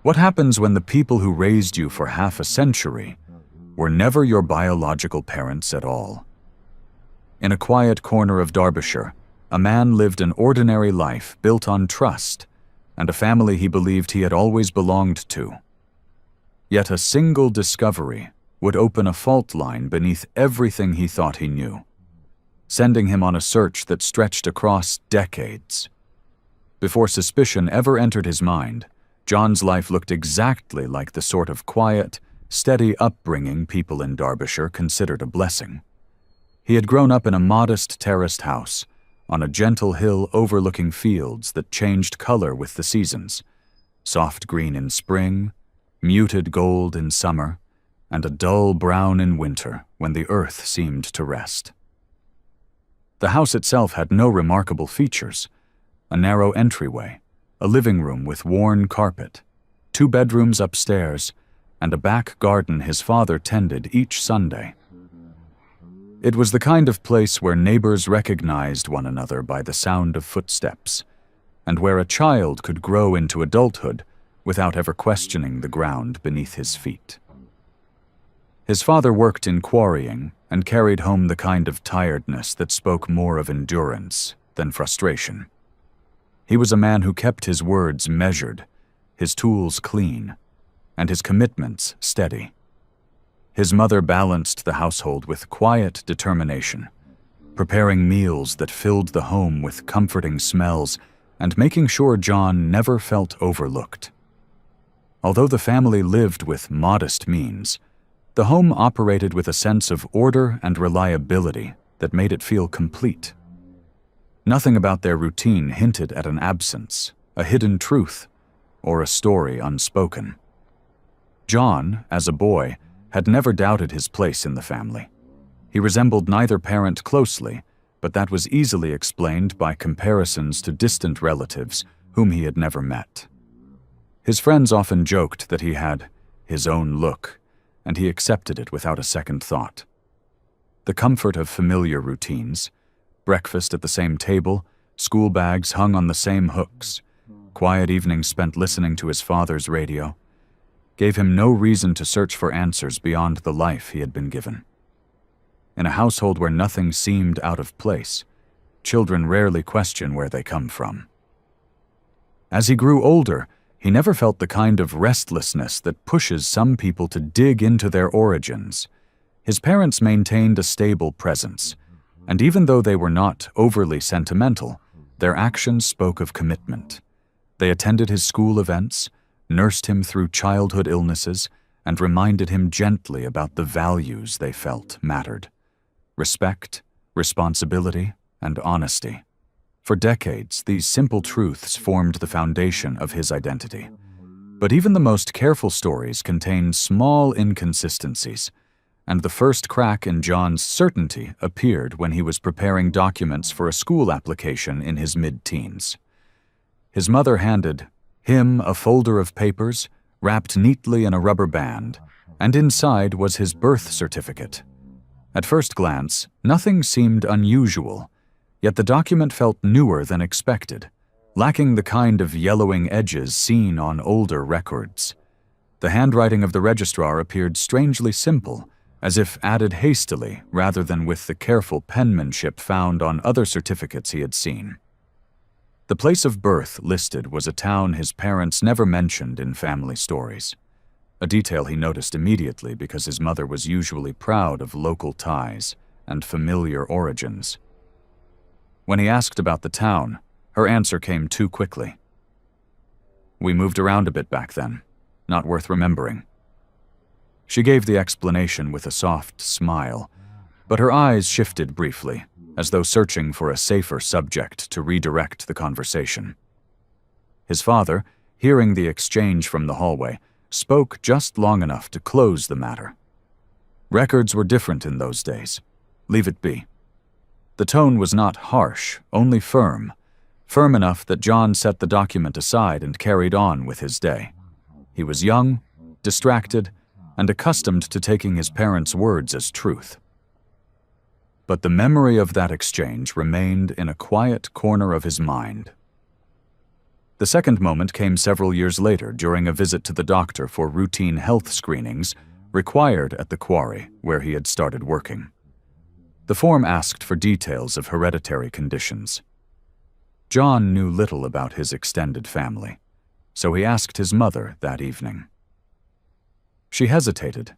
What happens when the people who raised you for half a century were never your biological parents at all? In a quiet corner of Derbyshire, a man lived an ordinary life built on trust and a family he believed he had always belonged to. Yet a single discovery would open a fault line beneath everything he thought he knew, sending him on a search that stretched across decades. Before suspicion ever entered his mind, John's life looked exactly like the sort of quiet, steady upbringing people in Derbyshire considered a blessing. He had grown up in a modest terraced house, on a gentle hill overlooking fields that changed color with the seasons, soft green in spring, muted gold in summer, and a dull brown in winter when the earth seemed to rest. The house itself had no remarkable features: a narrow entryway, a living room with worn carpet, 2 bedrooms upstairs, and a back garden his father tended each Sunday. It was the kind of place where neighbors recognized one another by the sound of footsteps, and where a child could grow into adulthood without ever questioning the ground beneath his feet. His father worked in quarrying and carried home the kind of tiredness that spoke more of endurance than frustration. He was a man who kept his words measured, his tools clean, and his commitments steady. His mother balanced the household with quiet determination, preparing meals that filled the home with comforting smells and making sure John never felt overlooked. Although the family lived with modest means, the home operated with a sense of order and reliability that made it feel complete. Nothing about their routine hinted at an absence, a hidden truth, or a story unspoken. John, as a boy, had never doubted his place in the family. He resembled neither parent closely, but that was easily explained by comparisons to distant relatives whom he had never met. His friends often joked that he had his own look, and he accepted it without a second thought. The comfort of familiar routines, breakfast at the same table, school bags hung on the same hooks, quiet evenings spent listening to his father's radio, gave him no reason to search for answers beyond the life he had been given. In a household where nothing seemed out of place, children rarely question where they come from. As he grew older, he never felt the kind of restlessness that pushes some people to dig into their origins. His parents maintained a stable presence, and even though they were not overly sentimental, their actions spoke of commitment. They attended his school events, nursed him through childhood illnesses, and reminded him gently about the values they felt mattered: respect, responsibility, and honesty. For decades, these simple truths formed the foundation of his identity. But even the most careful stories contained small inconsistencies, and the first crack in John's certainty appeared when he was preparing documents for a school application in his mid-teens. His mother handed him a folder of papers wrapped neatly in a rubber band, and inside was his birth certificate. At first glance, nothing seemed unusual, yet the document felt newer than expected, lacking the kind of yellowing edges seen on older records. The handwriting of the registrar appeared strangely simple, as if added hastily rather than with the careful penmanship found on other certificates he had seen. The place of birth listed was a town his parents never mentioned in family stories, a detail he noticed immediately because his mother was usually proud of local ties and familiar origins. When he asked about the town, her answer came too quickly. "We moved around a bit back then, not worth remembering." She gave the explanation with a soft smile, but her eyes shifted briefly, as though searching for a safer subject to redirect the conversation. His father, hearing the exchange from the hallway, spoke just long enough to close the matter. Records were different in those days. Leave it be. The tone was not harsh, only firm enough that John set the document aside and carried on with his day. He was young, distracted, and accustomed to taking his parents' words as truth. But the memory of that exchange remained in a quiet corner of his mind. The second moment came several years later during a visit to the doctor for routine health screenings required at the quarry where he had started working. The form asked for details of hereditary conditions. John knew little about his extended family, so he asked his mother that evening. She hesitated.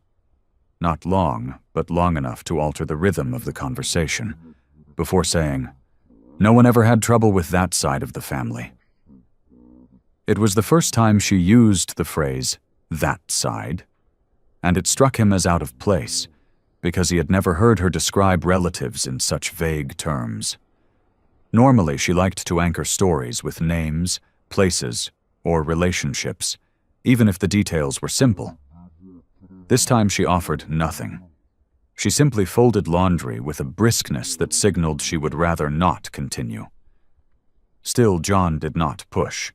Not long, but long enough to alter the rhythm of the conversation, before saying, "No one ever had trouble with that side of the family." It was the first time she used the phrase, "that side," and it struck him as out of place, because he had never heard her describe relatives in such vague terms. Normally, she liked to anchor stories with names, places, or relationships, even if the details were simple. This time she offered nothing. She simply folded laundry with a briskness that signaled she would rather not continue. Still, John did not push.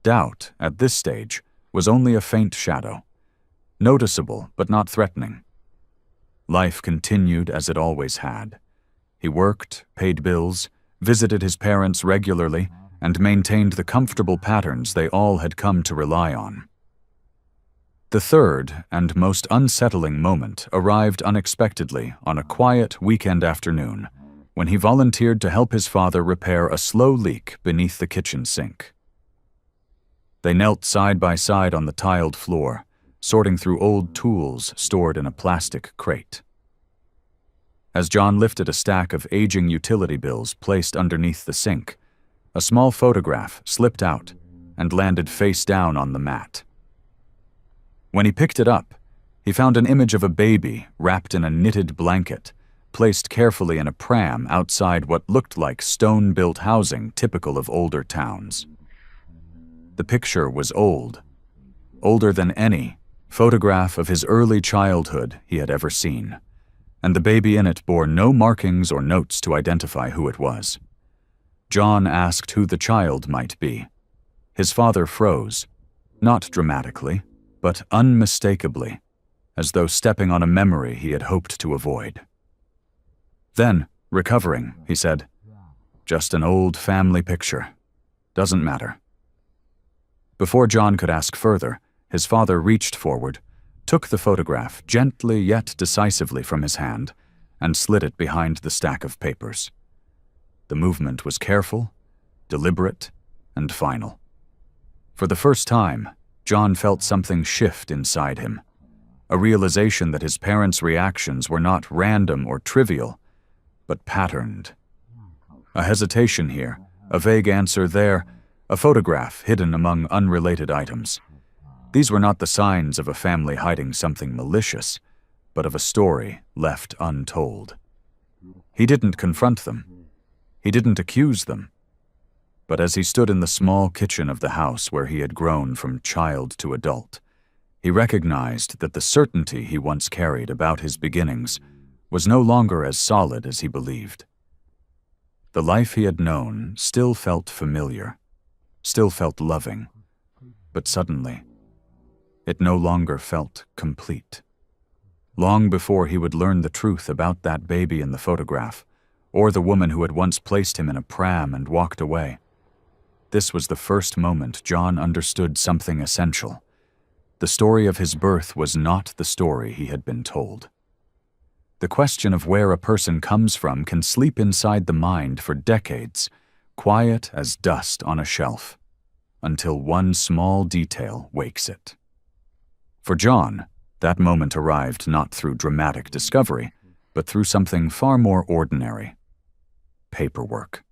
Doubt, at this stage, was only a faint shadow, noticeable but not threatening. Life continued as it always had. He worked, paid bills, visited his parents regularly, and maintained the comfortable patterns they all had come to rely on. The third and most unsettling moment arrived unexpectedly on a quiet weekend afternoon when he volunteered to help his father repair a slow leak beneath the kitchen sink. They knelt side by side on the tiled floor, sorting through old tools stored in a plastic crate. As John lifted a stack of aging utility bills placed underneath the sink, a small photograph slipped out and landed face down on the mat. When he picked it up, he found an image of a baby wrapped in a knitted blanket, placed carefully in a pram outside what looked like stone-built housing typical of older towns. The picture was old, older than any photograph of his early childhood he had ever seen, and the baby in it bore no markings or notes to identify who it was. John asked who the child might be. His father froze, not dramatically, but unmistakably, as though stepping on a memory he had hoped to avoid. Then, recovering, he said, "Just an old family picture. Doesn't matter." Before John could ask further, his father reached forward, took the photograph gently yet decisively from his hand, and slid it behind the stack of papers. The movement was careful, deliberate, and final. For the first time, John felt something shift inside him, a realization that his parents' reactions were not random or trivial, but patterned. A hesitation here, a vague answer there, a photograph hidden among unrelated items. These were not the signs of a family hiding something malicious, but of a story left untold. He didn't confront them. He didn't accuse them. But as he stood in the small kitchen of the house where he had grown from child to adult, he recognized that the certainty he once carried about his beginnings was no longer as solid as he believed. The life he had known still felt familiar, still felt loving, but suddenly, it no longer felt complete. Long before he would learn the truth about that baby in the photograph, or the woman who had once placed him in a pram and walked away, this was the first moment John understood something essential. The story of his birth was not the story he had been told. The question of where a person comes from can sleep inside the mind for decades, quiet as dust on a shelf, until one small detail wakes it. For John, that moment arrived not through dramatic discovery, but through something far more ordinary: paperwork.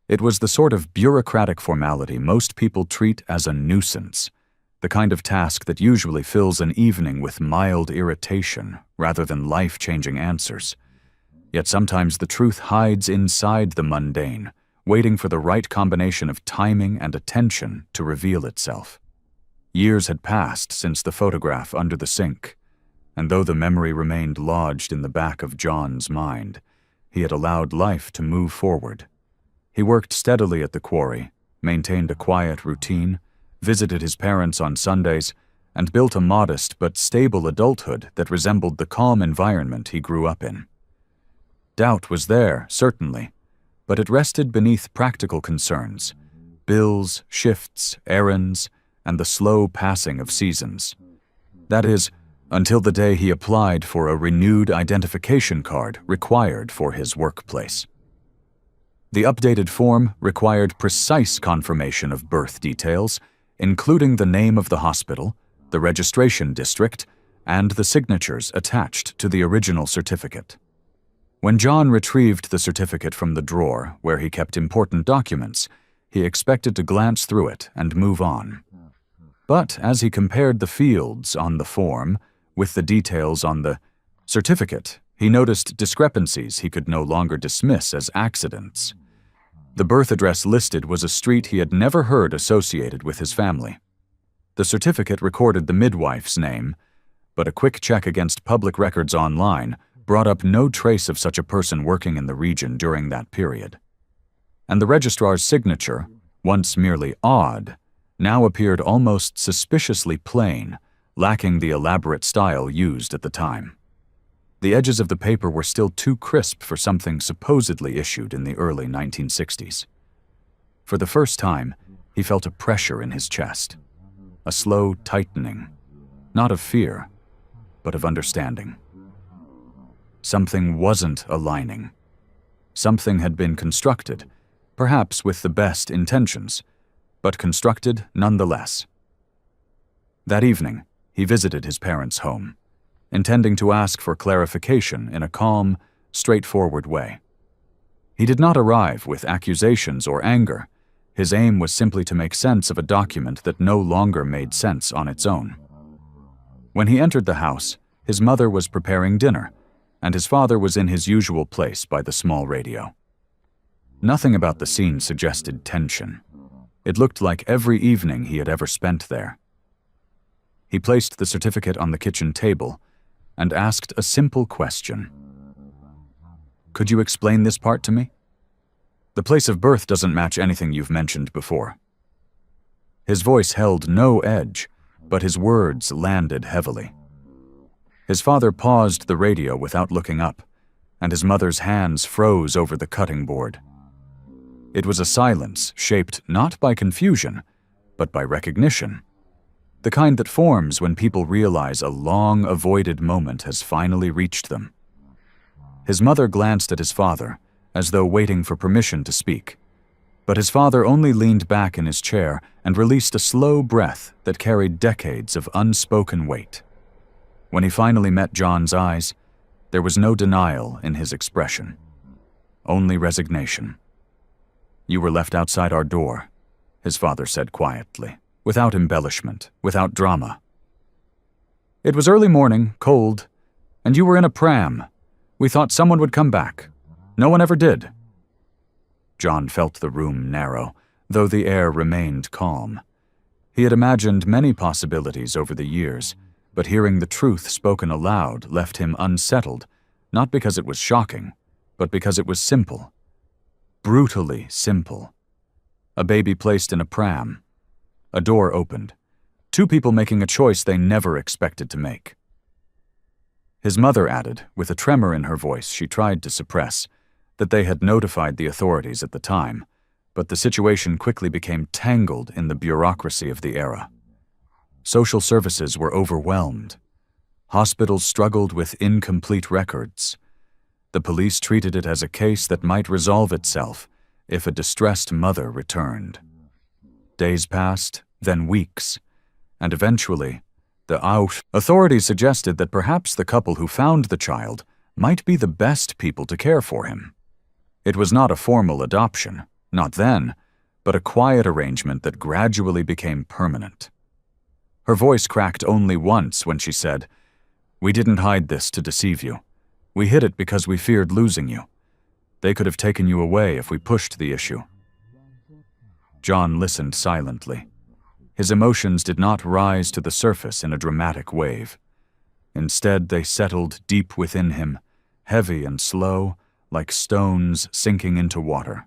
It was the sort of bureaucratic formality most people treat as a nuisance, the kind of task that usually fills an evening with mild irritation rather than life-changing answers. Yet sometimes the truth hides inside the mundane, waiting for the right combination of timing and attention to reveal itself. Years had passed since the photograph under the sink, and though the memory remained lodged in the back of John's mind, he had allowed life to move forward. He worked steadily at the quarry, maintained a quiet routine, visited his parents on Sundays, and built a modest but stable adulthood that resembled the calm environment he grew up in. Doubt was there, certainly, but it rested beneath practical concerns, bills, shifts, errands, and the slow passing of seasons. That is, until the day he applied for a renewed identification card required for his workplace. The updated form required precise confirmation of birth details, including the name of the hospital, the registration district, and the signatures attached to the original certificate. When John retrieved the certificate from the drawer where he kept important documents, he expected to glance through it and move on. But as he compared the fields on the form with the details on the certificate, he noticed discrepancies he could no longer dismiss as accidents. The birth address listed was a street he had never heard associated with his family. The certificate recorded the midwife's name, but a quick check against public records online brought up no trace of such a person working in the region during that period. And the registrar's signature, once merely odd, now appeared almost suspiciously plain, lacking the elaborate style used at the time. The edges of the paper were still too crisp for something supposedly issued in the early 1960s. For the first time, he felt a pressure in his chest, a slow tightening, not of fear, but of understanding. Something wasn't aligning. Something had been constructed, perhaps with the best intentions, but constructed nonetheless. That evening, he visited his parents' home, intending to ask for clarification in a calm, straightforward way. He did not arrive with accusations or anger. His aim was simply to make sense of a document that no longer made sense on its own. When he entered the house, his mother was preparing dinner, and his father was in his usual place by the small radio. Nothing about the scene suggested tension. It looked like every evening he had ever spent there. He placed the certificate on the kitchen table and asked a simple question. "Could you explain this part to me? The place of birth doesn't match anything you've mentioned before." His voice held no edge, but his words landed heavily. His father paused the radio without looking up, and his mother's hands froze over the cutting board. It was a silence shaped not by confusion, but by recognition, the kind that forms when people realize a long-avoided moment has finally reached them. His mother glanced at his father, as though waiting for permission to speak, but his father only leaned back in his chair and released a slow breath that carried decades of unspoken weight. When he finally met John's eyes, there was no denial in his expression, only resignation. "You were left outside our door," his father said quietly, without embellishment, without drama. "It was early morning, cold, and you were in a pram. We thought someone would come back. No one ever did." John felt the room narrow, though the air remained calm. He had imagined many possibilities over the years, but hearing the truth spoken aloud left him unsettled, not because it was shocking, but because it was simple. Brutally simple. A baby placed in a pram. A door opened. Two people making a choice they never expected to make. His mother added, with a tremor in her voice she tried to suppress, that they had notified the authorities at the time, but the situation quickly became tangled in the bureaucracy of the era. Social services were overwhelmed. Hospitals struggled with incomplete records. The police treated it as a case that might resolve itself if a distressed mother returned. Days passed, then weeks, and eventually, the authorities suggested that perhaps the couple who found the child might be the best people to care for him. It was not a formal adoption, not then, but a quiet arrangement that gradually became permanent. Her voice cracked only once when she said, "We didn't hide this to deceive you. We hid it because we feared losing you. They could have taken you away if we pushed the issue." John listened silently. His emotions did not rise to the surface in a dramatic wave. Instead, they settled deep within him, heavy and slow, like stones sinking into water.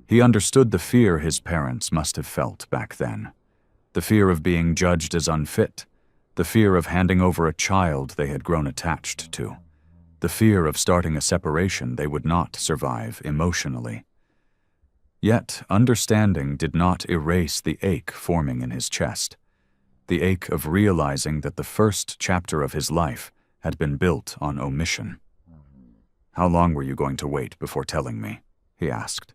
He understood the fear his parents must have felt back then. The fear of being judged as unfit, the fear of handing over a child they had grown attached to, the fear of starting a separation they would not survive emotionally. Yet understanding did not erase the ache forming in his chest, the ache of realizing that the first chapter of his life had been built on omission. "How long were you going to wait before telling me?" he asked.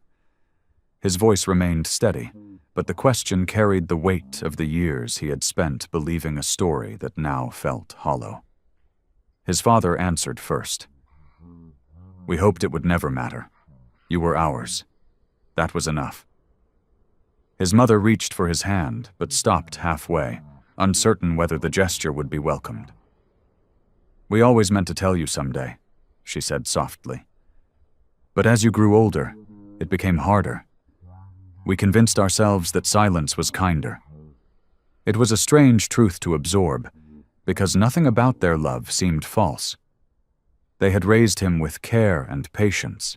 His voice remained steady, but the question carried the weight of the years he had spent believing a story that now felt hollow. His father answered first. "We hoped it would never matter. You were ours. That was enough." His mother reached for his hand, but stopped halfway, uncertain whether the gesture would be welcomed. "We always meant to tell you someday," she said softly. "But as you grew older, it became harder. We convinced ourselves that silence was kinder." It was a strange truth to absorb, because nothing about their love seemed false. They had raised him with care and patience.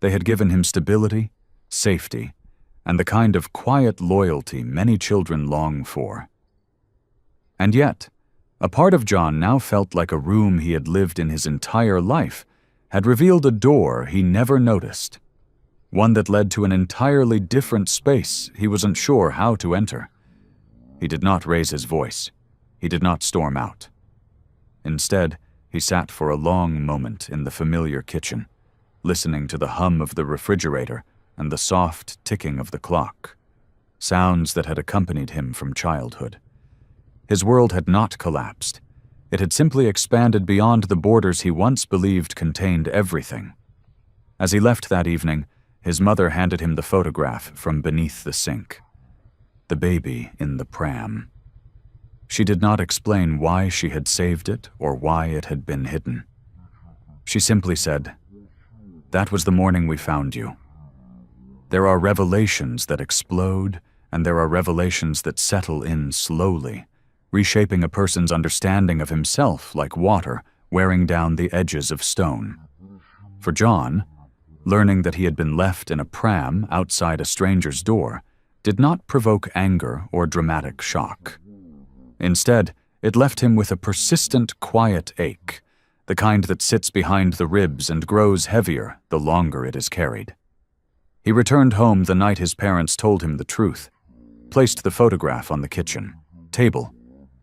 They had given him stability, safety, and the kind of quiet loyalty many children long for. And yet, a part of John now felt like a room he had lived in his entire life had revealed a door he never noticed, one that led to an entirely different space he wasn't sure how to enter. He did not raise his voice. He did not storm out. Instead, he sat for a long moment in the familiar kitchen, listening to the hum of the refrigerator and the soft ticking of the clock, sounds that had accompanied him from childhood. His world had not collapsed. It had simply expanded beyond the borders he once believed contained everything. As he left that evening, his mother handed him the photograph from beneath the sink. The baby in the pram. She did not explain why she had saved it or why it had been hidden. She simply said, "That was the morning we found you." There are revelations that explode, and there are revelations that settle in slowly, reshaping a person's understanding of himself like water wearing down the edges of stone. For John, learning that he had been left in a pram outside a stranger's door did not provoke anger or dramatic shock. Instead, it left him with a persistent, quiet ache, the kind that sits behind the ribs and grows heavier the longer it is carried. He returned home the night his parents told him the truth, placed the photograph on the kitchen table,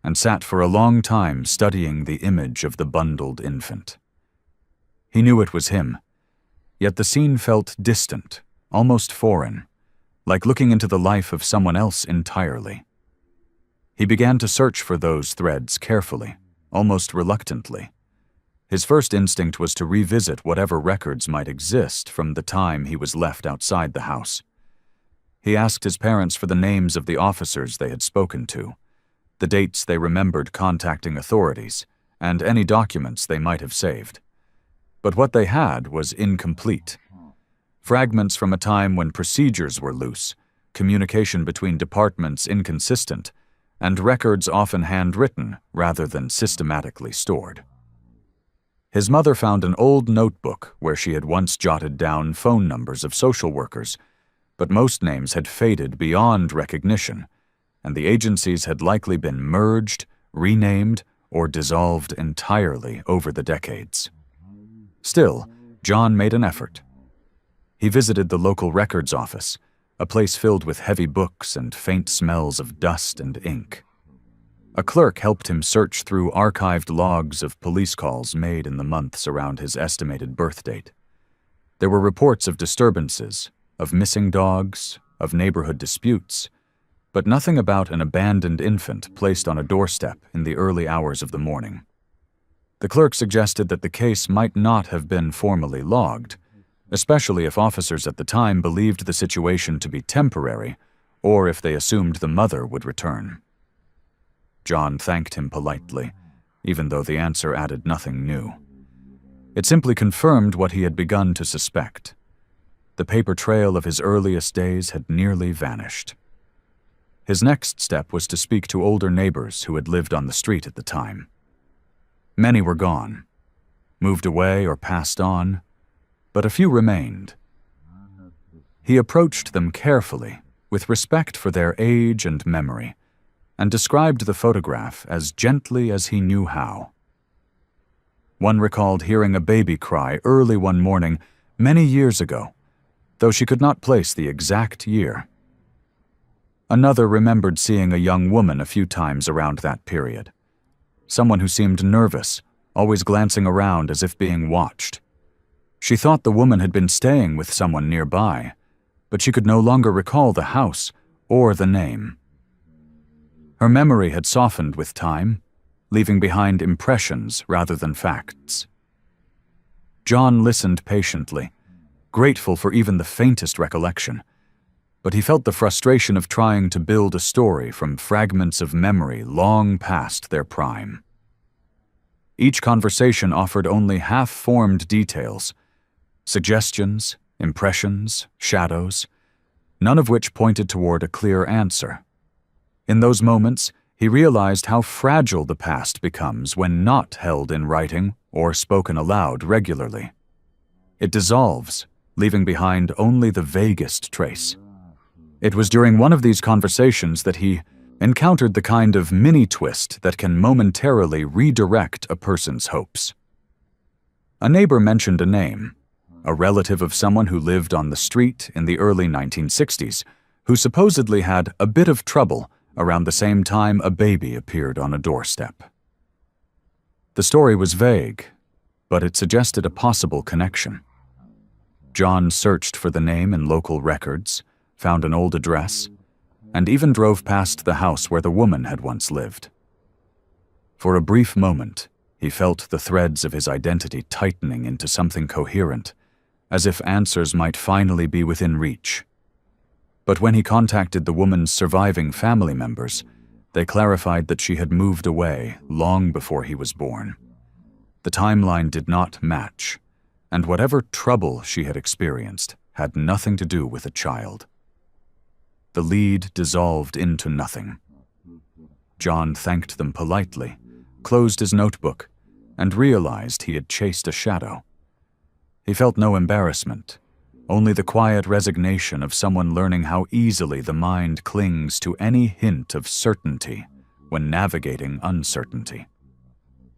and sat for a long time studying the image of the bundled infant. He knew it was him, yet the scene felt distant, almost foreign, like looking into the life of someone else entirely. He began to search for those threads carefully, almost reluctantly. His first instinct was to revisit whatever records might exist from the time he was left outside the house. He asked his parents for the names of the officers they had spoken to, the dates they remembered contacting authorities, and any documents they might have saved. But what they had was incomplete. Fragments from a time when procedures were loose, communication between departments inconsistent, and records often handwritten rather than systematically stored. His mother found an old notebook where she had once jotted down phone numbers of social workers, but most names had faded beyond recognition, and the agencies had likely been merged, renamed, or dissolved entirely over the decades. Still, John made an effort. He visited the local records office, a place filled with heavy books and faint smells of dust and ink. A clerk helped him search through archived logs of police calls made in the months around his estimated birth date. There were reports of disturbances, of missing dogs, of neighborhood disputes, but nothing about an abandoned infant placed on a doorstep in the early hours of the morning. The clerk suggested that the case might not have been formally logged, especially if officers at the time believed the situation to be temporary or if they assumed the mother would return. John thanked him politely, even though the answer added nothing new. It simply confirmed what he had begun to suspect. The paper trail of his earliest days had nearly vanished. His next step was to speak to older neighbors who had lived on the street at the time. Many were gone, moved away or passed on, but a few remained. He approached them carefully, with respect for their age and memory, and described the photograph as gently as he knew how. One recalled hearing a baby cry early one morning many years ago, though she could not place the exact year. Another remembered seeing a young woman a few times around that period. Someone who seemed nervous, always glancing around as if being watched. She thought the woman had been staying with someone nearby, but she could no longer recall the house or the name. Her memory had softened with time, leaving behind impressions rather than facts. John listened patiently, grateful for even the faintest recollection, but he felt the frustration of trying to build a story from fragments of memory long past their prime. Each conversation offered only half-formed details, suggestions, impressions, shadows, none of which pointed toward a clear answer. In those moments, he realized how fragile the past becomes when not held in writing or spoken aloud regularly. It dissolves, leaving behind only the vaguest trace. It was during one of these conversations that he encountered the kind of mini-twist that can momentarily redirect a person's hopes. A neighbor mentioned a name, a relative of someone who lived on the street in the early 1960s, who supposedly had a bit of trouble around the same time a baby appeared on a doorstep. The story was vague, but it suggested a possible connection. John searched for the name in local records, found an old address, and even drove past the house where the woman had once lived. For a brief moment, he felt the threads of his identity tightening into something coherent, as if answers might finally be within reach. But when he contacted the woman's surviving family members, they clarified that she had moved away long before he was born. The timeline did not match, and whatever trouble she had experienced had nothing to do with a child. The lead dissolved into nothing. John thanked them politely, closed his notebook, and realized he had chased a shadow. He felt no embarrassment, only the quiet resignation of someone learning how easily the mind clings to any hint of certainty when navigating uncertainty.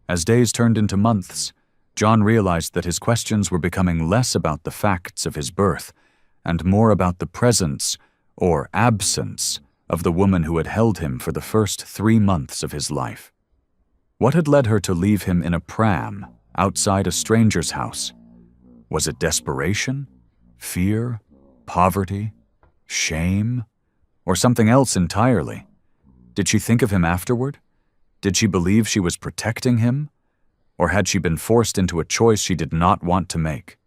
As days turned into months, John realized that his questions were becoming less about the facts of his birth and more about the presence or absence of the woman who had held him for the first 3 months of his life. What had led her to leave him in a pram outside a stranger's house? Was it desperation, fear, poverty, shame, or something else entirely? Did she think of him afterward? Did she believe she was protecting him? Or had she been forced into a choice she did not want to make?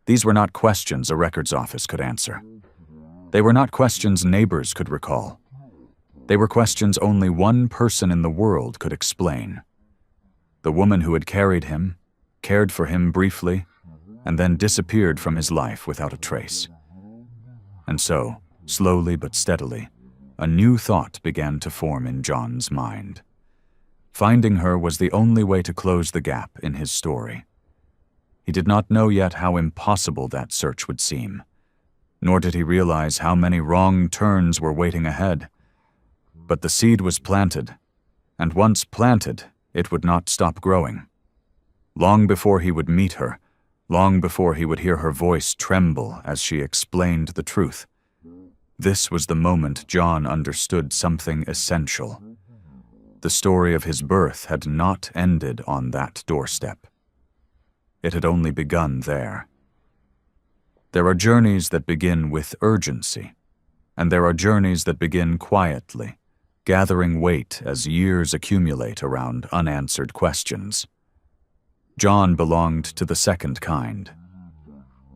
These were not questions a records office could answer. They were not questions neighbors could recall. They were questions only one person in the world could explain. The woman who had carried him, cared for him briefly, and then disappeared from his life without a trace. And so, slowly but steadily, a new thought began to form in John's mind. Finding her was the only way to close the gap in his story. He did not know yet how impossible that search would seem, nor did he realize how many wrong turns were waiting ahead. But the seed was planted, and once planted, it would not stop growing. Long before he would meet her, long before he would hear her voice tremble as she explained the truth, this was the moment John understood something essential. The story of his birth had not ended on that doorstep. It had only begun there. There are journeys that begin with urgency, and there are journeys that begin quietly, gathering weight as years accumulate around unanswered questions. John belonged to the second kind.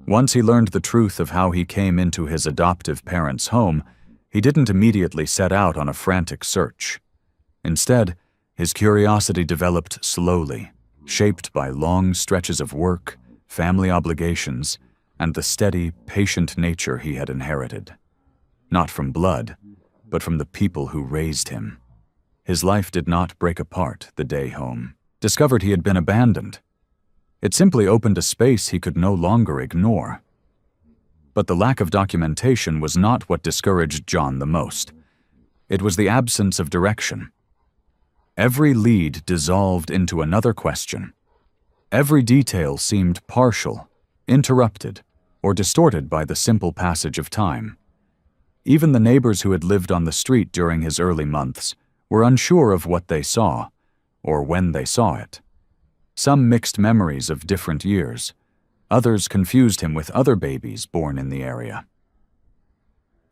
Once he learned the truth of how he came into his adoptive parents' home, he didn't immediately set out on a frantic search. Instead, his curiosity developed slowly, shaped by long stretches of work, family obligations, and the steady, patient nature he had inherited. Not from blood, but from the people who raised him. His life did not break apart the day home discovered he had been abandoned. It simply opened a space he could no longer ignore. But the lack of documentation was not what discouraged John the most. It was the absence of direction. Every lead dissolved into another question. Every detail seemed partial, interrupted, or distorted by the simple passage of time. Even the neighbors who had lived on the street during his early months were unsure of what they saw, or when they saw it. Some mixed memories of different years. Others confused him with other babies born in the area.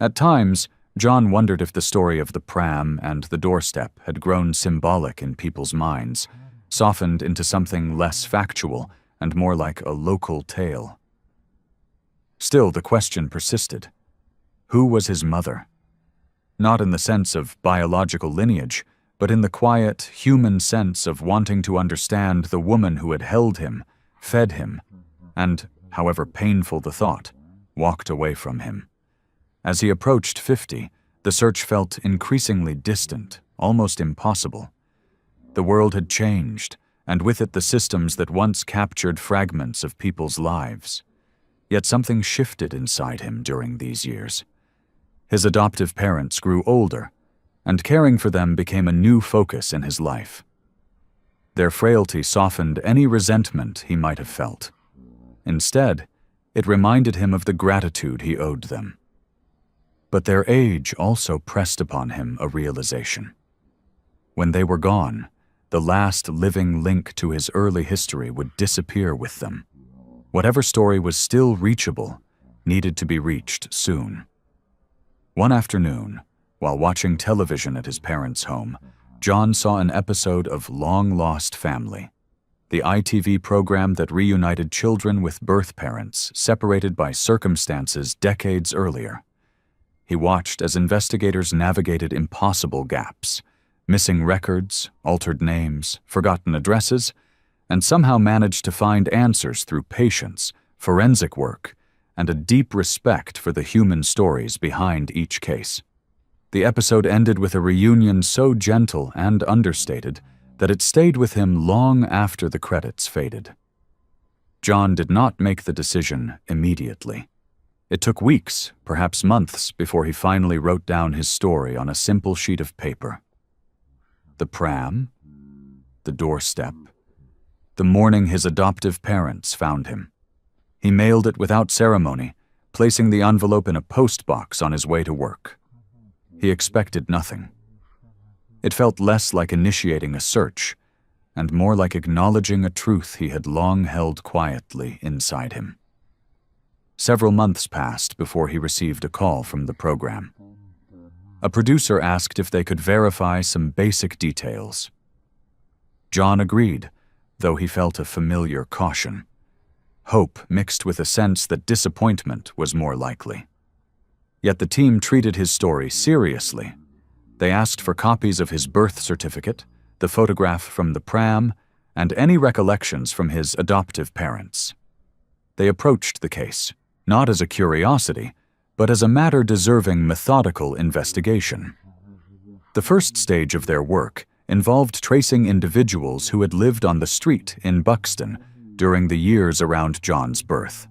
At times, John wondered if the story of the pram and the doorstep had grown symbolic in people's minds, softened into something less factual and more like a local tale. Still, the question persisted. Who was his mother? Not in the sense of biological lineage, but in the quiet, human sense of wanting to understand the woman who had held him, fed him, and, however painful the thought, walked away from him. As he approached 50, the search felt increasingly distant, almost impossible. The world had changed, and with it the systems that once captured fragments of people's lives. Yet something shifted inside him during these years. His adoptive parents grew older, and caring for them became a new focus in his life. Their frailty softened any resentment he might have felt. Instead, it reminded him of the gratitude he owed them. But their age also pressed upon him a realization. When they were gone, the last living link to his early history would disappear with them. Whatever story was still reachable needed to be reached soon. One afternoon, while watching television at his parents' home, John saw an episode of Long Lost Family, the ITV program that reunited children with birth parents separated by circumstances decades earlier. He watched as investigators navigated impossible gaps, missing records, altered names, forgotten addresses, and somehow managed to find answers through patience, forensic work, and a deep respect for the human stories behind each case. The episode ended with a reunion so gentle and understated that it stayed with him long after the credits faded. John did not make the decision immediately. It took weeks, perhaps months, before he finally wrote down his story on a simple sheet of paper. The pram, the doorstep, the morning his adoptive parents found him. He mailed it without ceremony, placing the envelope in a postbox on his way to work. He expected nothing. It felt less like initiating a search, and more like acknowledging a truth he had long held quietly inside him. Several months passed before he received a call from the program. A producer asked if they could verify some basic details. John agreed, though he felt a familiar caution. Hope mixed with a sense that disappointment was more likely. Yet the team treated his story seriously. They asked for copies of his birth certificate, the photograph from the pram, and any recollections from his adoptive parents. They approached the case, not as a curiosity, but as a matter deserving methodical investigation. The first stage of their work involved tracing individuals who had lived on the street in Buxton during the years around John's birth.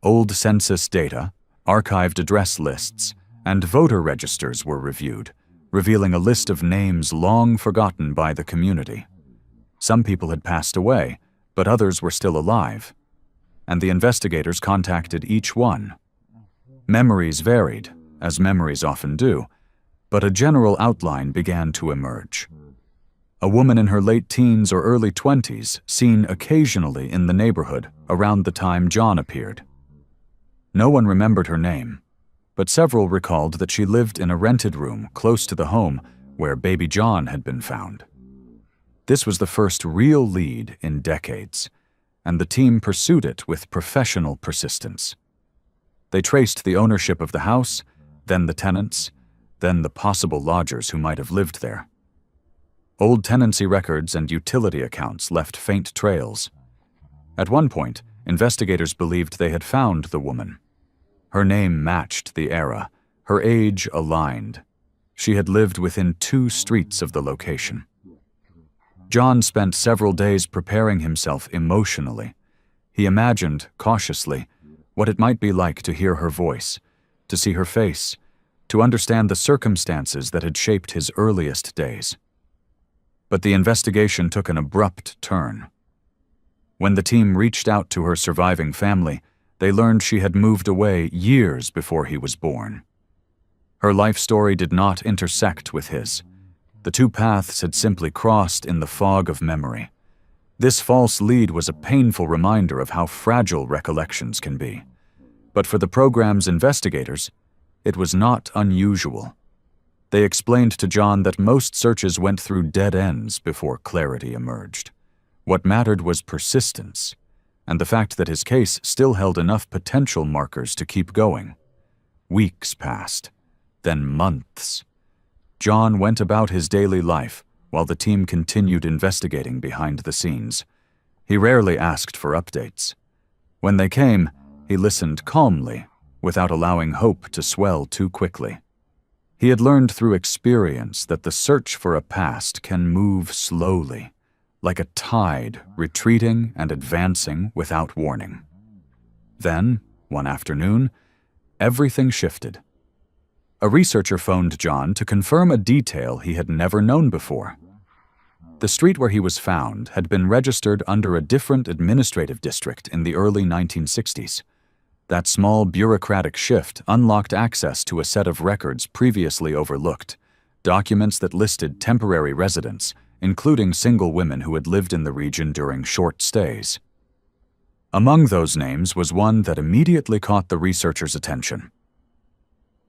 Old census data, archived address lists, and voter registers were reviewed, revealing a list of names long forgotten by the community. Some people had passed away, but others were still alive, and the investigators contacted each one. Memories varied, as memories often do, but a general outline began to emerge. A woman in her late teens or early 20s, seen occasionally in the neighborhood around the time John appeared. No one remembered her name, but several recalled that she lived in a rented room close to the home where baby John had been found. This was the first real lead in decades, and the team pursued it with professional persistence. They traced the ownership of the house, then the tenants, then the possible lodgers who might have lived there. Old tenancy records and utility accounts left faint trails. At one point, investigators believed they had found the woman. Her name matched the era, her age aligned. She had lived within 2 streets of the location. John spent several days preparing himself emotionally. He imagined, cautiously, what it might be like to hear her voice, to see her face, to understand the circumstances that had shaped his earliest days. But the investigation took an abrupt turn. When the team reached out to her surviving family, they learned she had moved away years before he was born. Her life story did not intersect with his. The two paths had simply crossed in the fog of memory. This false lead was a painful reminder of how fragile recollections can be. But for the program's investigators, it was not unusual. They explained to John that most searches went through dead ends before clarity emerged. What mattered was persistence, and the fact that his case still held enough potential markers to keep going. Weeks passed, then months. John went about his daily life while the team continued investigating behind the scenes. He rarely asked for updates. When they came, he listened calmly, without allowing hope to swell too quickly. He had learned through experience that the search for a past can move slowly, like a tide retreating and advancing without warning. Then, one afternoon, everything shifted. A researcher phoned John to confirm a detail he had never known before. The street where he was found had been registered under a different administrative district in the early 1960s. That small bureaucratic shift unlocked access to a set of records previously overlooked, documents that listed temporary residents, including single women who had lived in the region during short stays. Among those names was one that immediately caught the researcher's attention.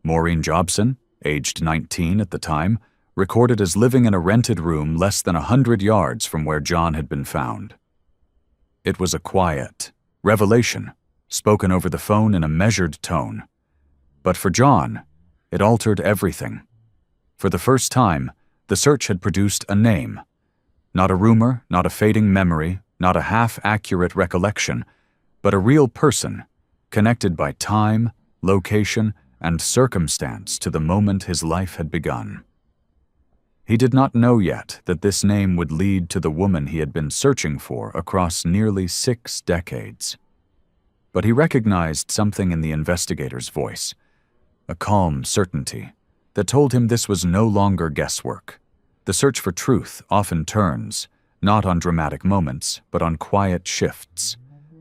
Maureen Jobson, aged 19 at the time, recorded as living in a rented room less than 100 yards from where John had been found. It was a quiet revelation, spoken over the phone in a measured tone. But for John, it altered everything. For the first time, the search had produced a name. Not a rumor, not a fading memory, not a half-accurate recollection, but a real person, connected by time, location, and circumstance to the moment his life had begun. He did not know yet that this name would lead to the woman he had been searching for across nearly 6 decades. But he recognized something in the investigator's voice, a calm certainty that told him this was no longer guesswork. The search for truth often turns, not on dramatic moments, but on quiet shifts.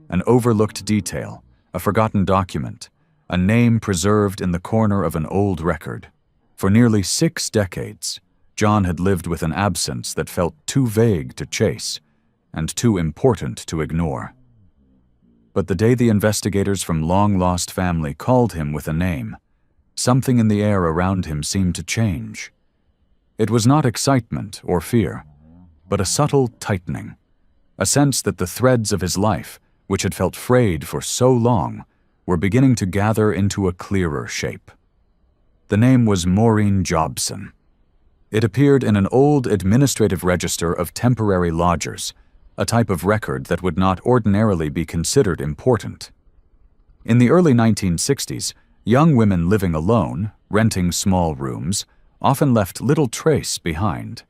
An overlooked detail, a forgotten document, a name preserved in the corner of an old record. For nearly 6 decades, John had lived with an absence that felt too vague to chase and too important to ignore. But the day the investigators from long-lost family called him with a name, something in the air around him seemed to change. It was not excitement or fear, but a subtle tightening, a sense that the threads of his life, which had felt frayed for so long, were beginning to gather into a clearer shape. The name was Maureen Jobson. It appeared in an old administrative register of temporary lodgers, a type of record that would not ordinarily be considered important. In the early 1960s, young women living alone, renting small rooms, often left little trace behind.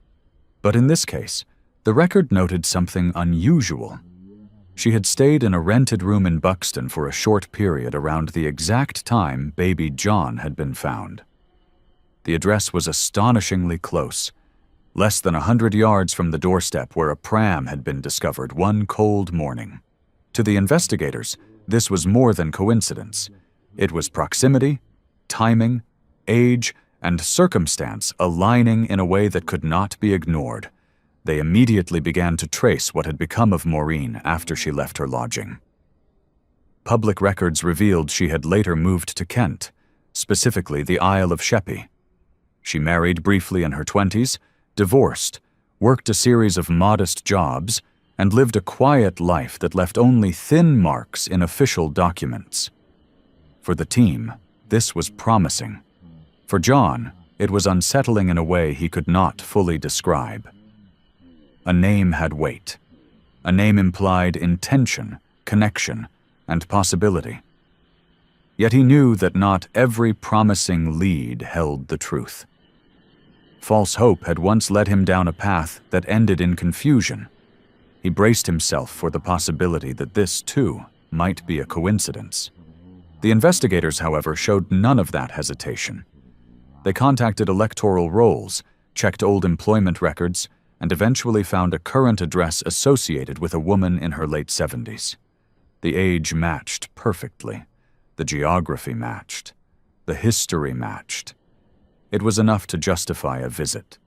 But in this case, the record noted something unusual. She had stayed in a rented room in Buxton for a short period around the exact time baby John had been found. The address was astonishingly close, less than 100 yards from the doorstep where a pram had been discovered one cold morning. To the investigators, this was more than coincidence. It was proximity, timing, age, and circumstance aligning in a way that could not be ignored. They immediately began to trace what had become of Maureen after she left her lodging. Public records revealed she had later moved to Kent, specifically the Isle of Sheppey. She married briefly in her 20s, divorced, worked a series of modest jobs, and lived a quiet life that left only thin marks in official documents. For the team, this was promising. For John, it was unsettling in a way he could not fully describe. A name had weight. A name implied intention, connection, and possibility. Yet he knew that not every promising lead held the truth. False hope had once led him down a path that ended in confusion. He braced himself for the possibility that this, too, might be a coincidence. The investigators, however, showed none of that hesitation. They contacted electoral rolls, checked old employment records, and eventually found a current address associated with a woman in her late 70s. The age matched perfectly. The geography matched. The history matched. It was enough to justify a visit.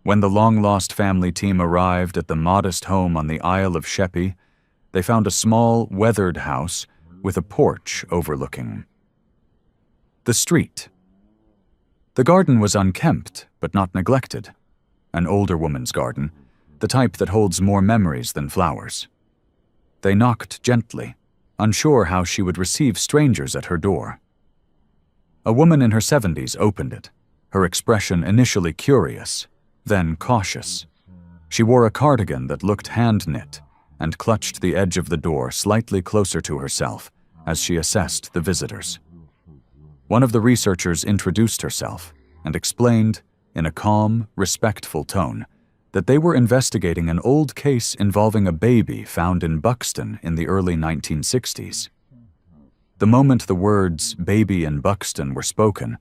When the long-lost family team arrived at the modest home on the Isle of Sheppey, they found a small, weathered house with a porch overlooking the street. The garden was unkempt, but not neglected. An older woman's garden, the type that holds more memories than flowers. They knocked gently, unsure how she would receive strangers at her door. A woman in her 70s opened it, her expression initially curious, then cautious. She wore a cardigan that looked hand-knit and clutched the edge of the door slightly closer to herself as she assessed the visitors. One of the researchers introduced herself and explained, in a calm, respectful tone, that they were investigating an old case involving a baby found in Buxton in the early 1960s. The moment the words "baby in Buxton" were spoken,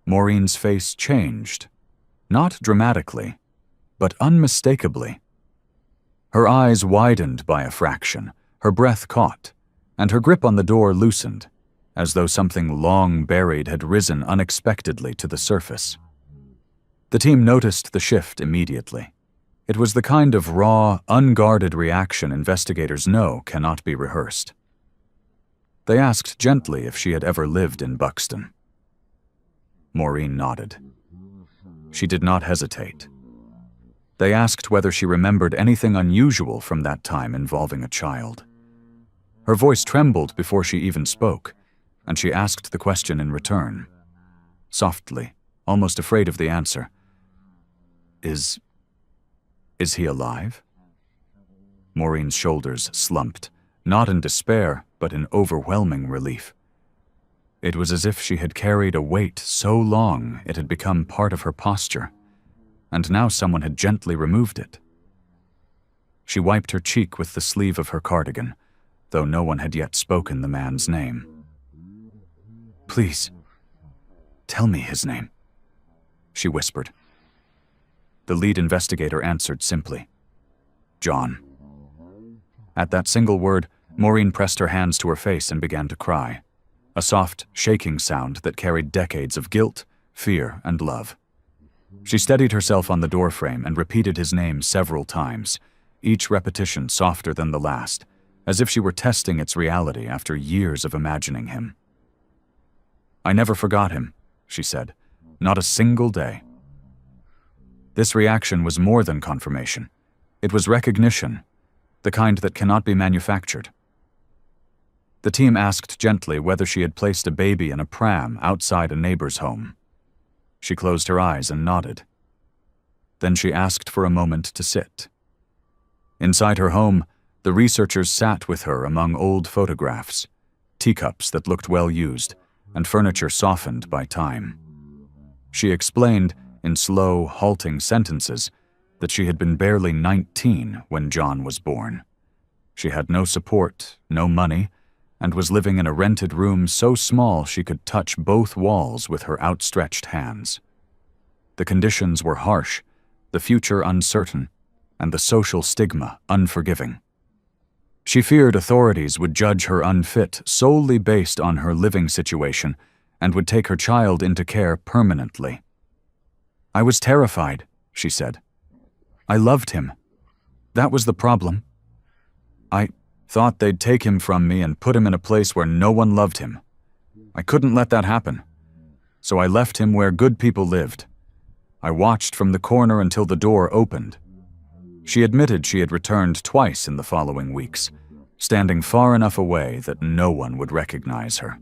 Maureen's face changed. Not dramatically, but unmistakably. Her eyes widened by a fraction, her breath caught, and her grip on the door loosened, as though something long buried had risen unexpectedly to the surface. The team noticed the shift immediately. It was the kind of raw, unguarded reaction investigators know cannot be rehearsed. They asked gently if she had ever lived in Buxton. Maureen nodded. She did not hesitate. They asked whether she remembered anything unusual from that time involving a child. Her voice trembled before she even spoke, and she asked the question in return. Softly, almost afraid of the answer. Is he alive? Maureen's shoulders slumped, not in despair, but in overwhelming relief. It was as if she had carried a weight so long it had become part of her posture, and now someone had gently removed it. She wiped her cheek with the sleeve of her cardigan, though no one had yet spoken the man's name. "Please, tell me his name," she whispered. The lead investigator answered simply, "John." At that single word, Maureen pressed her hands to her face and began to cry, a soft, shaking sound that carried decades of guilt, fear, and love. She steadied herself on the doorframe and repeated his name several times, each repetition softer than the last, as if she were testing its reality after years of imagining him. "I never forgot him," she said, "not a single day." This reaction was more than confirmation. It was recognition, the kind that cannot be manufactured. The team asked gently whether she had placed a baby in a pram outside a neighbor's home. She closed her eyes and nodded. Then she asked for a moment to sit. Inside her home, the researchers sat with her among old photographs, teacups that looked well used, and furniture softened by time. She explained, in slow, halting sentences, that she had been barely 19 when John was born. She had no support, no money, and was living in a rented room so small she could touch both walls with her outstretched hands. The conditions were harsh, the future uncertain, and the social stigma unforgiving. She feared authorities would judge her unfit solely based on her living situation and would take her child into care permanently. "I was terrified," she said. "I loved him. That was the problem. I thought they'd take him from me and put him in a place where no one loved him. I couldn't let that happen. So I left him where good people lived. I watched from the corner until the door opened." She admitted she had returned twice in the following weeks, standing far enough away that no one would recognize her.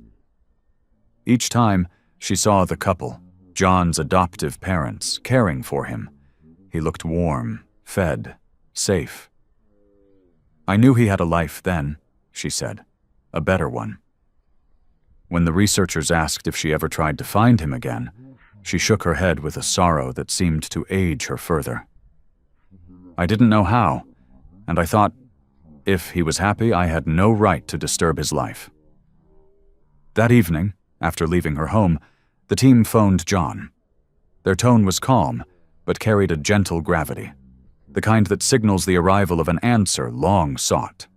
Each time, she saw the couple, John's adoptive parents, caring for him. He looked warm, fed, safe. "I knew he had a life then," she said, "a better one." When the researchers asked if she ever tried to find him again, she shook her head with a sorrow that seemed to age her further. "I didn't know how, and I thought, if he was happy, I had no right to disturb his life." That evening, after leaving her home, the team phoned John. Their tone was calm, but carried a gentle gravity, the kind that signals the arrival of an answer long sought.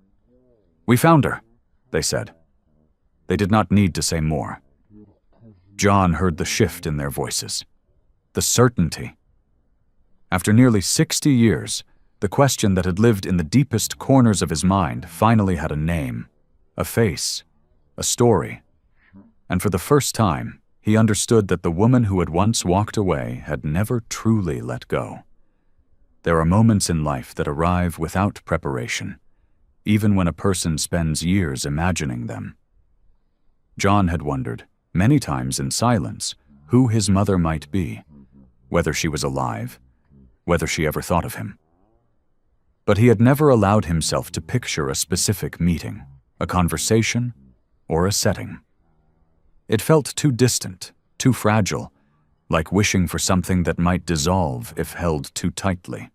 "We found her. they said. They did not need to say more. John heard the shift in their voices. The certainty. After nearly 60 years, the question that had lived in the deepest corners of his mind finally had a name, a face, a story. And for the first time, he understood that the woman who had once walked away had never truly let go. There are moments in life that arrive without preparation, even when a person spends years imagining them. John had wondered, many times in silence, who his mother might be, whether she was alive, whether she ever thought of him. But he had never allowed himself to picture a specific meeting, a conversation, or a setting. It felt too distant, too fragile, like wishing for something that might dissolve if held too tightly.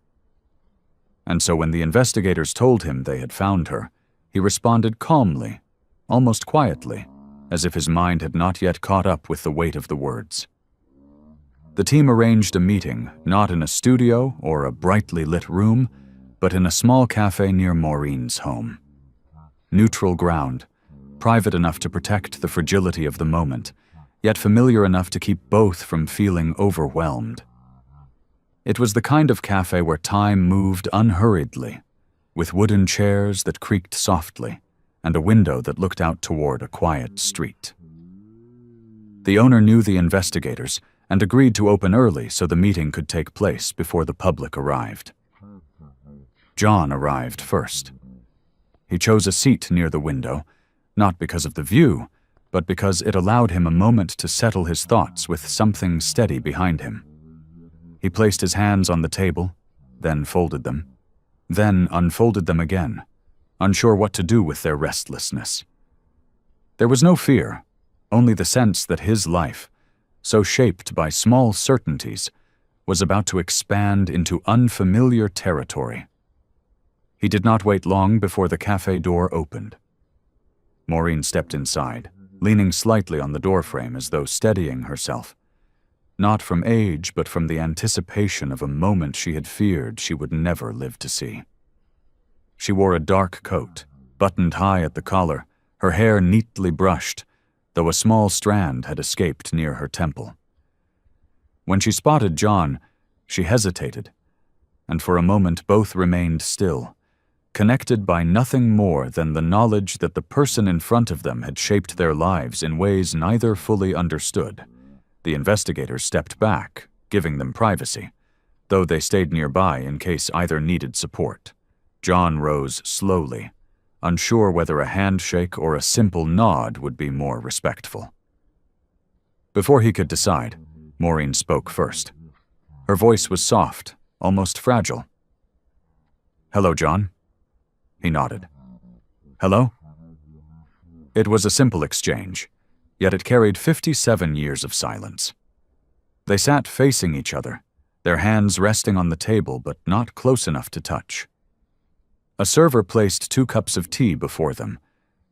And so when the investigators told him they had found her, he responded calmly, almost quietly, as if his mind had not yet caught up with the weight of the words. The team arranged a meeting, not in a studio or a brightly lit room, but in a small cafe near Maureen's home. Neutral ground, private enough to protect the fragility of the moment, yet familiar enough to keep both from feeling overwhelmed. It was the kind of cafe where time moved unhurriedly, with wooden chairs that creaked softly, and a window that looked out toward a quiet street. The owner knew the investigators and agreed to open early so the meeting could take place before the public arrived. John arrived first. He chose a seat near the window, not because of the view, but because it allowed him a moment to settle his thoughts with something steady behind him. He placed his hands on the table, then folded them, then unfolded them again, unsure what to do with their restlessness. There was no fear, only the sense that his life, so shaped by small certainties, was about to expand into unfamiliar territory. He did not wait long before the cafe door opened. Maureen stepped inside, leaning slightly on the doorframe as though steadying herself, not from age but from the anticipation of a moment she had feared she would never live to see. She wore a dark coat, buttoned high at the collar, her hair neatly brushed, though a small strand had escaped near her temple. When she spotted John, she hesitated, and for a moment both remained still, connected by nothing more than the knowledge that the person in front of them had shaped their lives in ways neither fully understood. The investigators stepped back, giving them privacy, though they stayed nearby in case either needed support. John rose slowly, unsure whether a handshake or a simple nod would be more respectful. Before he could decide, Maureen spoke first. Her voice was soft, almost fragile. "Hello, John." He nodded. "Hello?" It was a simple exchange, yet it carried 57 years of silence. They sat facing each other, their hands resting on the table but not close enough to touch. A server placed 2 cups of tea before them,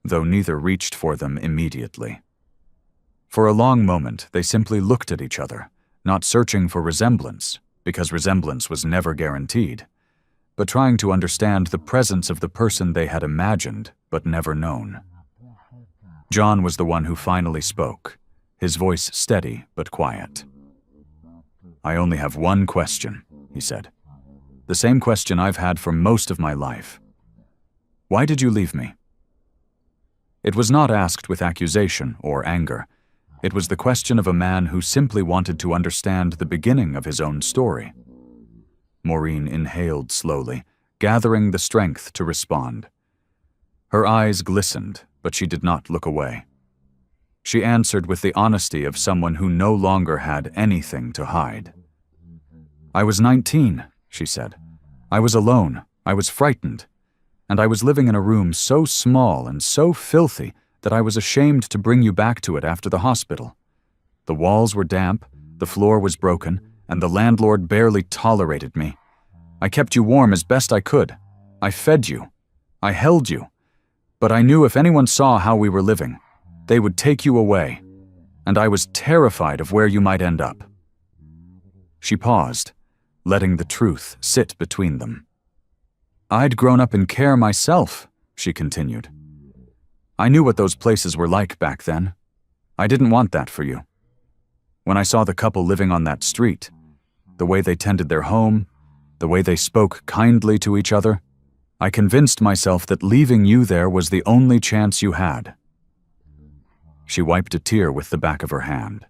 though neither reached for them immediately. For a long moment, they simply looked at each other, not searching for resemblance, because resemblance was never guaranteed, but trying to understand the presence of the person they had imagined but never known. John was the one who finally spoke, his voice steady but quiet. "I only have one question," he said. "The same question I've had for most of my life. Why did you leave me?" It was not asked with accusation or anger. It was the question of a man who simply wanted to understand the beginning of his own story. Maureen inhaled slowly, gathering the strength to respond. Her eyes glistened, but she did not look away. She answered with the honesty of someone who no longer had anything to hide. "I was 19, she said. "I was alone, I was frightened, and I was living in a room so small and so filthy that I was ashamed to bring you back to it after the hospital. The walls were damp, the floor was broken, and the landlord barely tolerated me. I kept you warm as best I could. I fed you. I held you. But I knew if anyone saw how we were living, they would take you away, and I was terrified of where you might end up." She paused, letting the truth sit between them. "I'd grown up in care myself," she continued. I knew what those places were like back then. I didn't want that for you. When I saw the couple living on that street, the way they tended their home, the way they spoke kindly to each other, I convinced myself that leaving you there was the only chance you had." She wiped a tear with the back of her hand.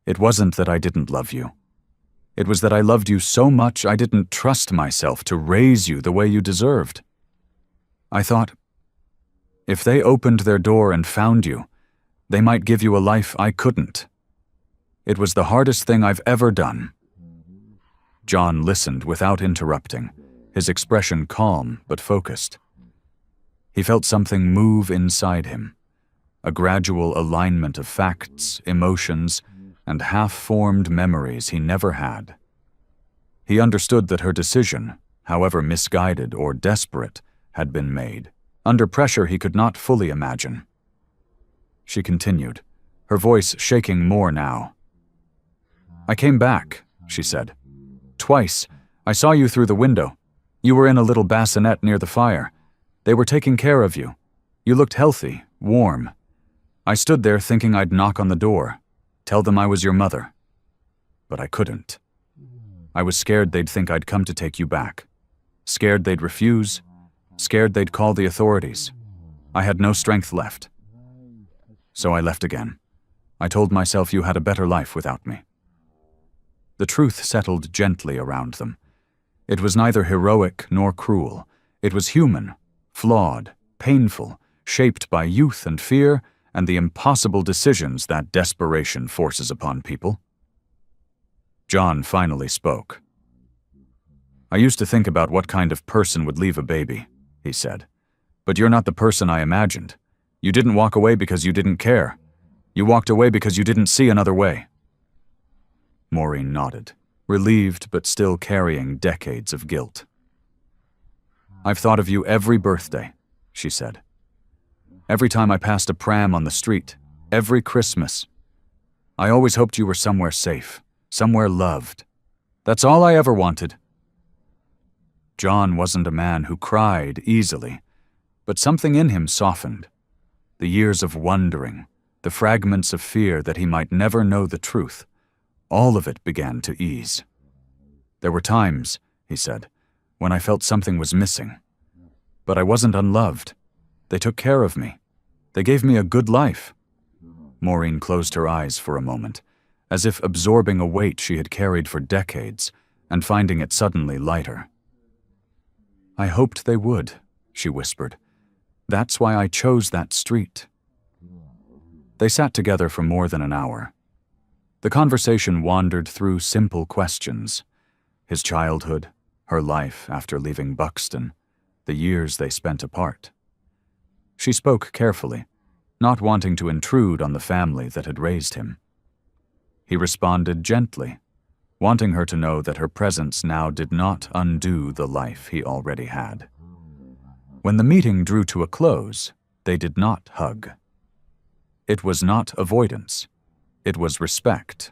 "It wasn't that I didn't love you. It was that I loved you so much I didn't trust myself to raise you the way you deserved. I thought, if they opened their door and found you, they might give you a life I couldn't. It was the hardest thing I've ever done." John listened without interrupting, his expression calm but focused. He felt something move inside him, a gradual alignment of facts, emotions, and half-formed memories he never had. He understood that her decision, however misguided or desperate, had been made, under pressure he could not fully imagine. She continued, her voice shaking more now. "I came back," she said. "Twice. I saw you through the window. You were in a little bassinet near the fire. They were taking care of you. You looked healthy, warm. I stood there thinking I'd knock on the door, tell them I was your mother. But I couldn't. I was scared they'd think I'd come to take you back. Scared they'd refuse. Scared they'd call the authorities. I had no strength left. So I left again. I told myself you had a better life without me." The truth settled gently around them. It was neither heroic nor cruel. It was human, flawed, painful, shaped by youth and fear and the impossible decisions that desperation forces upon people. John finally spoke. "I used to think about what kind of person would leave a baby," he said. "But you're not the person I imagined. You didn't walk away because you didn't care. You walked away because you didn't see another way." Maureen nodded, relieved but still carrying decades of guilt. "I've thought of you every birthday," she said. "Every time I passed a pram on the street, every Christmas. I always hoped you were somewhere safe, somewhere loved. That's all I ever wanted." John wasn't a man who cried easily, but something in him softened. The years of wondering, the fragments of fear that he might never know the truth, all of it began to ease. "There were times," he said, "when I felt something was missing. But I wasn't unloved. They took care of me. They gave me a good life." Maureen closed her eyes for a moment, as if absorbing a weight she had carried for decades and finding it suddenly lighter. "I hoped they would," she whispered. "That's why I chose that street." They sat together for more than an hour. The conversation wandered through simple questions: his childhood, her life after leaving Buxton, the years they spent apart. She spoke carefully, not wanting to intrude on the family that had raised him. He responded gently, wanting her to know that her presence now did not undo the life he already had. When the meeting drew to a close, they did not hug. It was not avoidance. It was respect.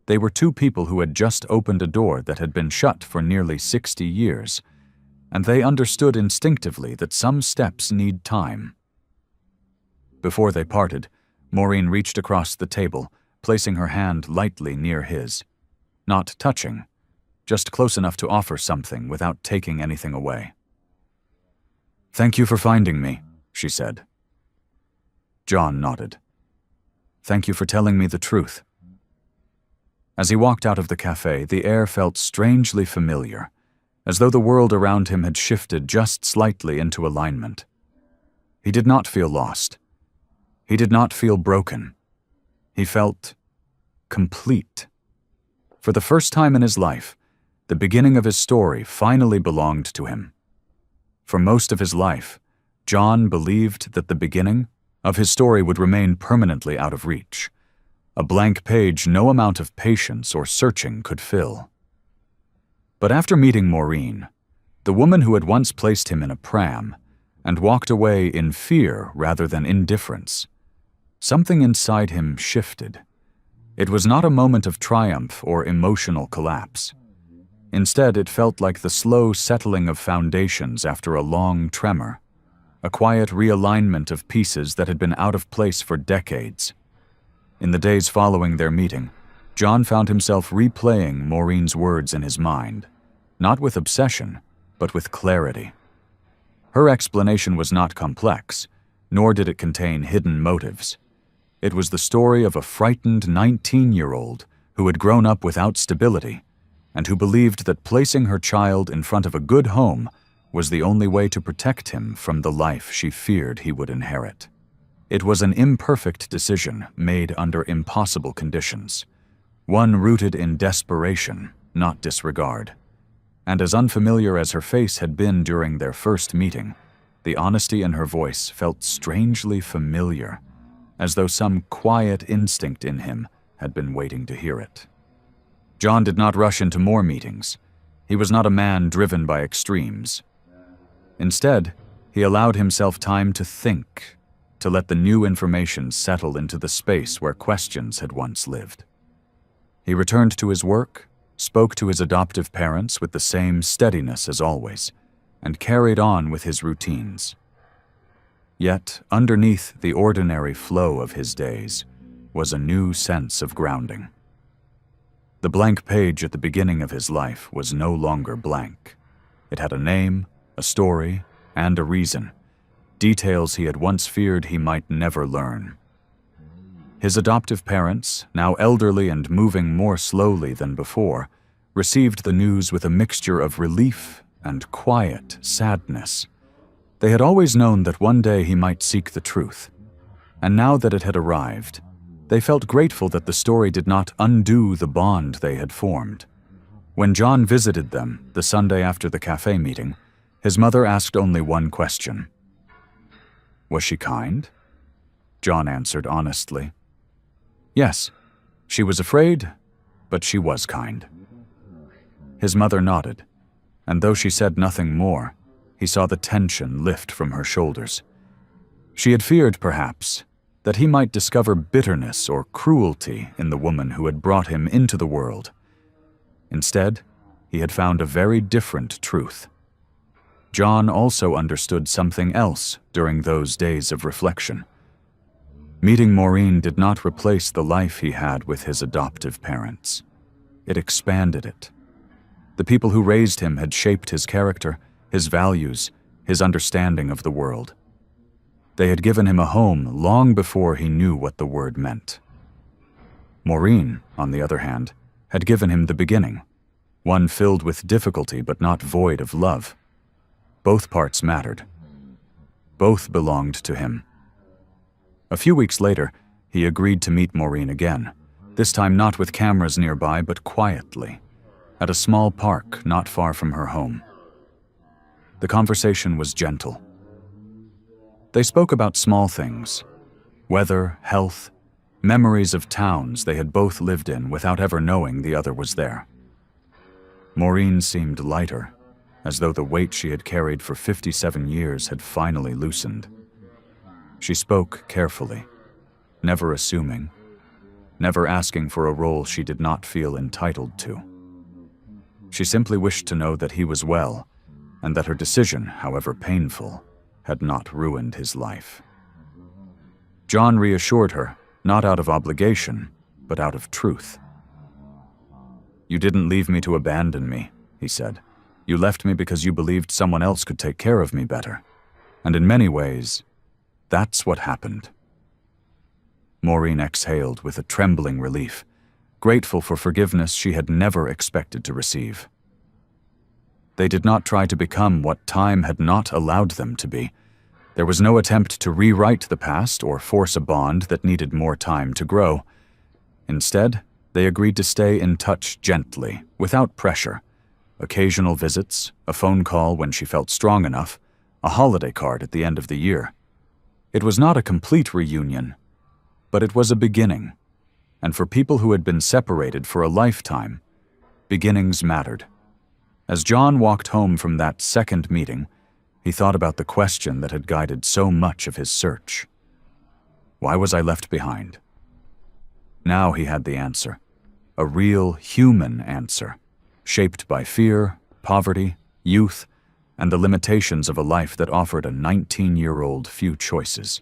They were two people who had just opened a door that had been shut for nearly 60 years, and they understood instinctively that some steps need time. Before they parted, Maureen reached across the table, placing her hand lightly near his. Not touching, just close enough to offer something without taking anything away. "Thank you for finding me," she said. John nodded. "Thank you for telling me the truth." As he walked out of the cafe, the air felt strangely familiar, as though the world around him had shifted just slightly into alignment. He did not feel lost. He did not feel broken. He felt complete. For the first time in his life, the beginning of his story finally belonged to him. For most of his life, John believed that the beginning of his story would remain permanently out of reach, a blank page no amount of patience or searching could fill. But after meeting Maureen, the woman who had once placed him in a pram and walked away in fear rather than indifference, something inside him shifted. It was not a moment of triumph or emotional collapse. Instead, it felt like the slow settling of foundations after a long tremor. a quiet realignment of pieces that had been out of place for decades. In the days following their meeting, John found himself replaying Maureen's words in his mind, not with obsession, but with clarity. Her explanation was not complex, nor did it contain hidden motives. It was the story of a frightened 19-year-old who had grown up without stability and who believed that placing her child in front of a good home was the only way to protect him from the life she feared he would inherit. It was an imperfect decision made under impossible conditions, one rooted in desperation, not disregard. And as unfamiliar as her face had been during their first meeting, the honesty in her voice felt strangely familiar, as though some quiet instinct in him had been waiting to hear it. John did not rush into more meetings. He was not a man driven by extremes. Instead, he allowed himself time to think, to let the new information settle into the space where questions had once lived. He returned to his work, spoke to his adoptive parents with the same steadiness as always, and carried on with his routines. Yet, underneath the ordinary flow of his days was a new sense of grounding. The blank page at the beginning of his life was no longer blank. It had a name, a story, and a reason, details he had once feared he might never learn. His adoptive parents, now elderly and moving more slowly than before, received the news with a mixture of relief and quiet sadness. They had always known that one day he might seek the truth, and now that it had arrived, they felt grateful that the story did not undo the bond they had formed. When John visited them the Sunday after the cafe meeting, his mother asked only one question. Was she kind? John answered honestly. Yes, she was afraid, but she was kind. His mother nodded, and though she said nothing more, he saw the tension lift from her shoulders. She had feared, perhaps, that he might discover bitterness or cruelty in the woman who had brought him into the world. Instead, he had found a very different truth. John also understood something else during those days of reflection. Meeting Maureen did not replace the life he had with his adoptive parents. It expanded it. The people who raised him had shaped his character, his values, his understanding of the world. They had given him a home long before he knew what the word meant. Maureen, on the other hand, had given him the beginning, one filled with difficulty but not void of love. Both parts mattered. Both belonged to him. A few weeks later, he agreed to meet Maureen again, this time not with cameras nearby but quietly, at a small park not far from her home. The conversation was gentle. They spoke about small things, weather, health, memories of towns they had both lived in without ever knowing the other was there. Maureen seemed lighter, as though the weight she had carried for 57 years had finally loosened. She spoke carefully, never assuming, never asking for a role she did not feel entitled to. She simply wished to know that he was well, and that her decision, however painful, had not ruined his life. John reassured her, not out of obligation, but out of truth. "You didn't leave me to abandon me," he said. "You left me because you believed someone else could take care of me better. And in many ways, that's what happened." Maureen exhaled with a trembling relief, grateful for forgiveness she had never expected to receive. They did not try to become what time had not allowed them to be. There was no attempt to rewrite the past or force a bond that needed more time to grow. Instead, they agreed to stay in touch gently, without pressure. Occasional visits, a phone call when she felt strong enough, a holiday card at the end of the year. It was not a complete reunion, but it was a beginning. And for people who had been separated for a lifetime, beginnings mattered. As John walked home from that second meeting, he thought about the question that had guided so much of his search. Why was I left behind? Now he had the answer, a real human answer, shaped by fear, poverty, youth, and the limitations of a life that offered a 19-year-old few choices.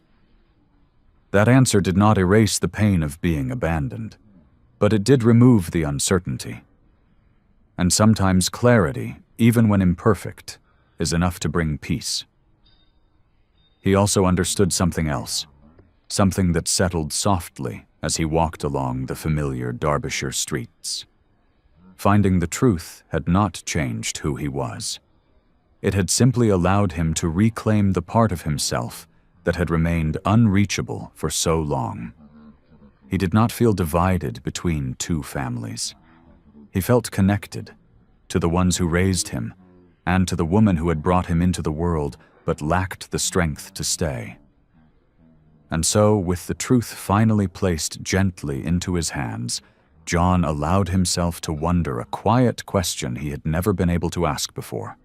That answer did not erase the pain of being abandoned, but it did remove the uncertainty. And sometimes clarity, even when imperfect, is enough to bring peace. He also understood something else, something that settled softly as he walked along the familiar Derbyshire streets. Finding the truth had not changed who he was. It had simply allowed him to reclaim the part of himself that had remained unreachable for so long. He did not feel divided between two families. He felt connected to the ones who raised him and to the woman who had brought him into the world but lacked the strength to stay. And so, with the truth finally placed gently into his hands, John allowed himself to wonder a quiet question he had never been able to ask before.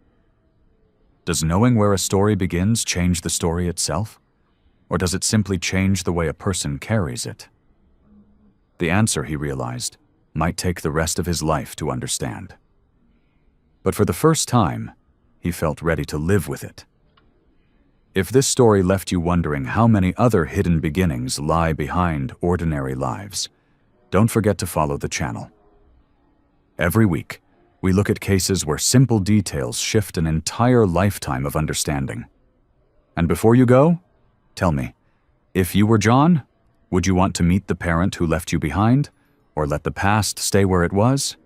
Does knowing where a story begins change the story itself? Or does it simply change the way a person carries it? The answer, he realized, might take the rest of his life to understand. But for the first time, he felt ready to live with it. If this story left you wondering how many other hidden beginnings lie behind ordinary lives, don't forget to follow the channel. Every week, we look at cases where simple details shift an entire lifetime of understanding. And before you go, tell me, if you were John, would you want to meet the parent who left you behind, or let the past stay where it was?